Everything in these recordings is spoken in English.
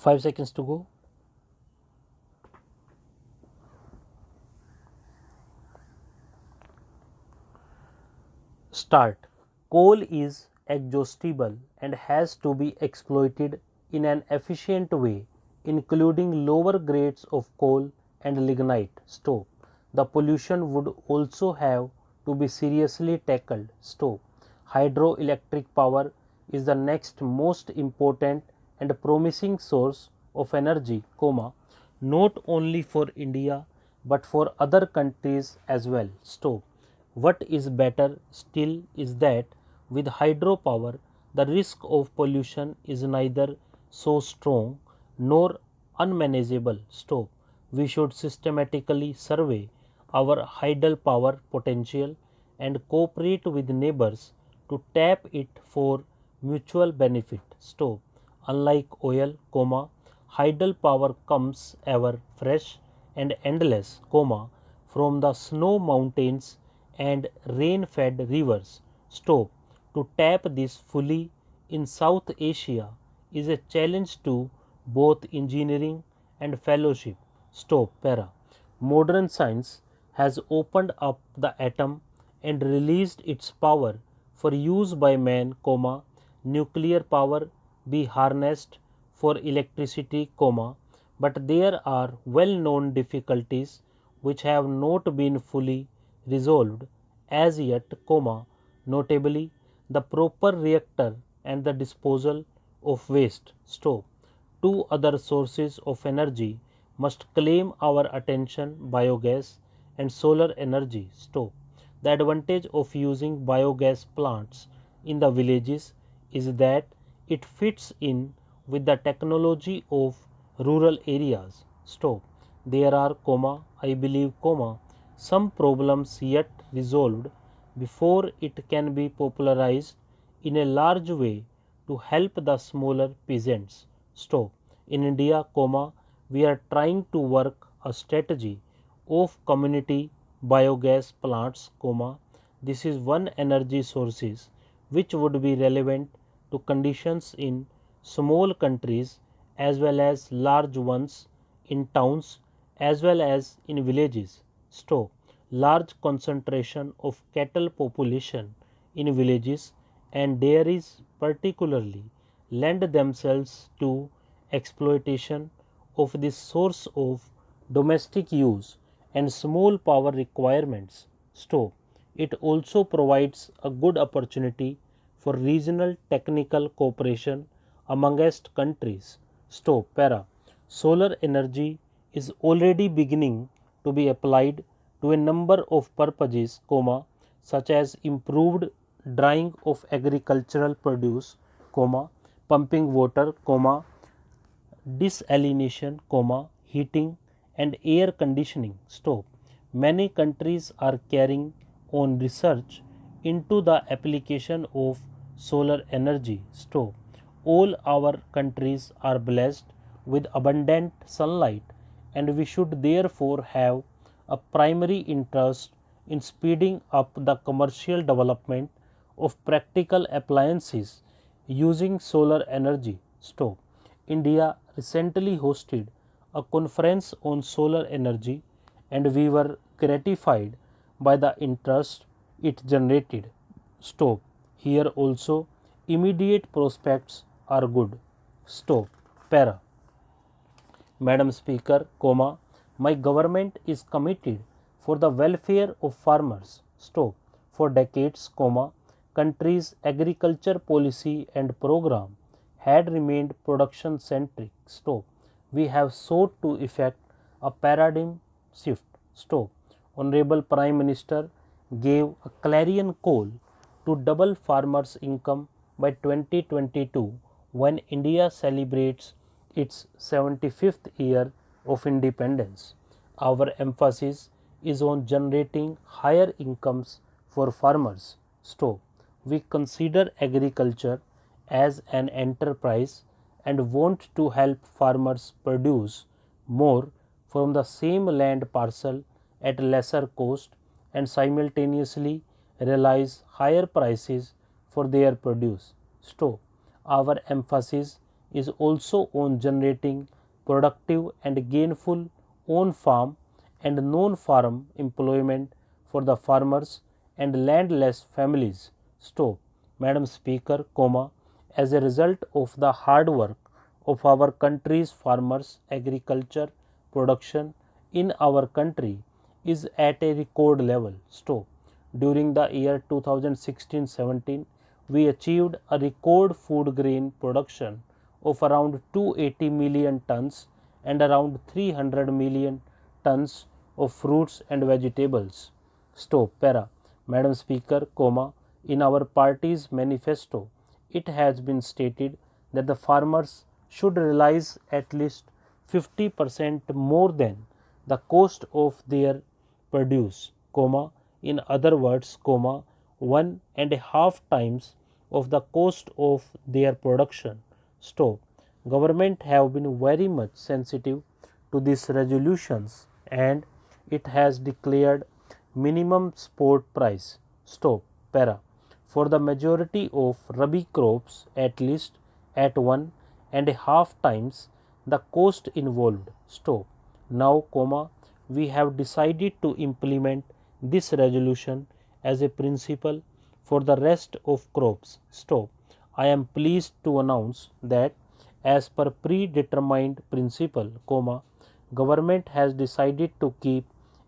5 seconds to go. Start. Coal is exhaustible and has to be exploited in an efficient way, including lower grades of coal and lignite. Stop. The pollution would also have to be seriously tackled. Stop. Hydroelectric power is the next most important and promising source of energy, not only for India but for other countries as well. Stop. What is better still is that with hydropower, the risk of pollution is neither so strong nor unmanageable. Stop. We should systematically survey our hydropower potential and cooperate with neighbors to tap it for mutual benefit. Stop. Unlike oil, hydropower comes ever fresh and endless, from the snow mountains and rain-fed rivers. Stop. To tap this fully in South Asia is a challenge to both engineering and fellowship. Stop. Para. Modern science has opened up the atom and released its power for use by man, nuclear power be harnessed for electricity, but there are well-known difficulties which have not been fully resolved as yet, notably the proper reactor and the disposal of waste. Stop. Two other sources of energy must claim our attention: biogas and solar energy. Stop. The advantage of using biogas plants in the villages is that it fits in with the technology of rural areas. Stop. There are, I believe, some problems yet resolved before it can be popularized in a large way to help the smaller peasants. Stop. In India, we are trying to work a strategy of community biogas plants, this is one energy sources which would be relevant to conditions in small countries as well as large ones in towns as well as in villages. Stop. Large concentration of cattle population in villages and dairies particularly lend themselves to exploitation of this source of domestic use and small power requirements. Stop. It also provides a good opportunity for regional technical cooperation amongst countries. Stop. Para. Solar energy is already beginning to be applied to a number of purposes, such as improved drying of agricultural produce, pumping water, desalination, heating and air conditioning. Stop. Many countries are carrying on research into the application of solar energy. Stop. All our countries are blessed with abundant sunlight and we should therefore have a primary interest in speeding up the commercial development of practical appliances using solar energy. Stop. India recently hosted a conference on solar energy and we were gratified by the interest it generated. Stop. Here also immediate prospects are good. Stop. Para. Madam Speaker, my government is committed for the welfare of farmers. Stop. For decades, country's agriculture policy and program had remained production centric. Stop. We have sought to effect a paradigm shift. Stop. Honorable Prime Minister gave a clarion call to double farmers' income by 2022 when India celebrates its 75th year of independence. Our emphasis is on generating higher incomes for farmers. Stop. We consider agriculture as an enterprise and want to help farmers produce more from the same land parcel at lesser cost and simultaneously realize higher prices for their produce. Stop. Our emphasis is also on generating productive and gainful on-farm and non-farm employment for the farmers and landless families. Stop. Madam Speaker, as a result of the hard work of our country's farmers, agriculture production in our country is at a record level. Stop. During the year 2016-17, we achieved a record food grain production of around 280 million tons and around 300 million tons of fruits and vegetables. Stop. Para. Madam Speaker, in our party's manifesto, it has been stated that the farmers should realize at least 50% more than the cost of their produce, in other words, 1.5 times of the cost of their production. Stop. Government have been very much sensitive to these resolutions and it has declared minimum support price. Stop. Para. For the majority of rabi crops at least at 1.5 times the cost involved. Stop. Now, we have decided to implement this resolution as a principle for the rest of crops. Stop. I am pleased to announce that as per predetermined principle, government has decided to keep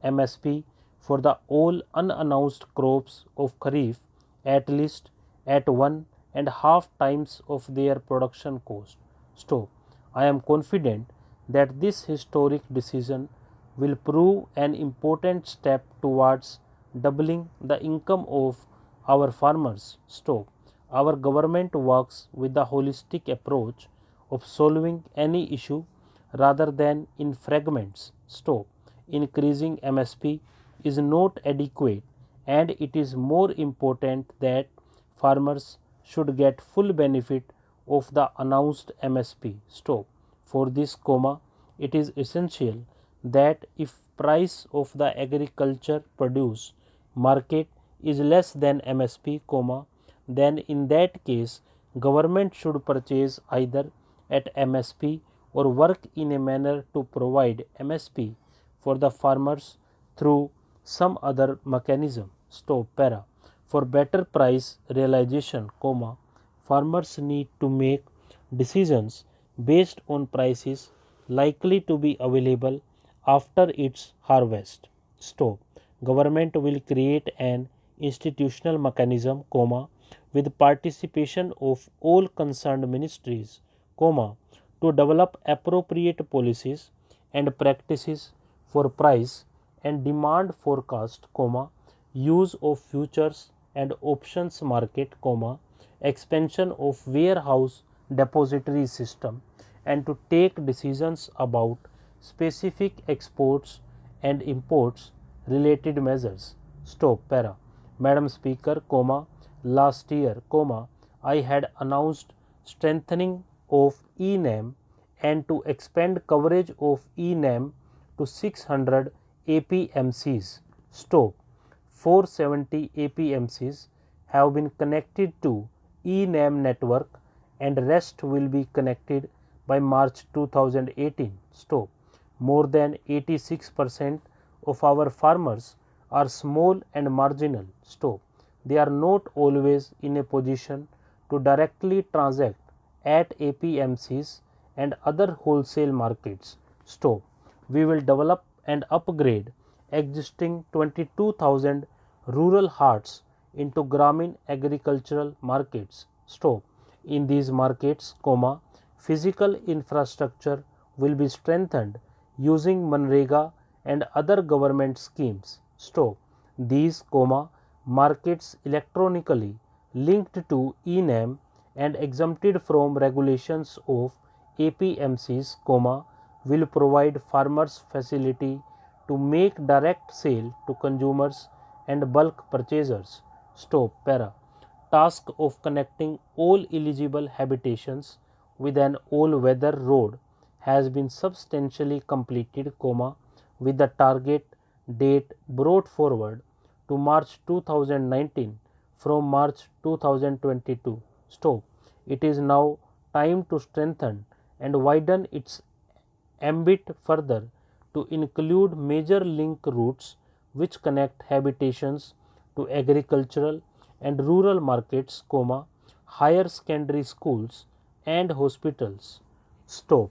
MSP for the all unannounced crops of Kharif at least at 1.5 times of their production cost. Stop. I am confident that this historic decision will prove an important step towards doubling the income of our farmers. Stop. Our government works with the holistic approach of solving any issue rather than in fragments. Stop. Increasing MSP is not adequate and it is more important that farmers should get full benefit of the announced MSP. Stop. For this, it is essential that if price of the agriculture produce market is less than MSP, then in that case government should purchase either at MSP or work in a manner to provide MSP for the farmers through some other mechanism. Stop. Para. For better price realization, farmers need to make decisions based on prices likely to be available after its harvest. Stop. Government will create an institutional mechanism, with participation of all concerned ministries, to develop appropriate policies and practices for price and demand forecast, use of futures and options market, expansion of warehouse depository system and to take decisions about specific exports and imports related measures. Stop. Para. Madam Speaker, last year, I had announced strengthening of e-NAM and to expand coverage of e-NAM to 600 APMCs. Stop. 470 APMCs have been connected to e-NAM network and rest will be connected by March 2018. Stop. More than 86% of our farmers are small and marginal. Stop. They are not always in a position to directly transact at APMCs and other wholesale markets. Stop. We will develop and upgrade existing 22,000 rural haats into Gramin agricultural markets. Stop. In these markets, physical infrastructure will be strengthened using Manrega and other government schemes. Stop. These, markets electronically linked to e-NAM and exempted from regulations of APMCs, will provide farmers facility to make direct sale to consumers and bulk purchasers. Stop. Para. Task of connecting all eligible habitations with an all-weather road has been substantially completed, with the target date brought forward to March 2019 from March 2022. Stop. It is now time to strengthen and widen its ambit further to include major link routes which connect habitations to agricultural and rural markets, higher secondary schools and hospitals. Stop.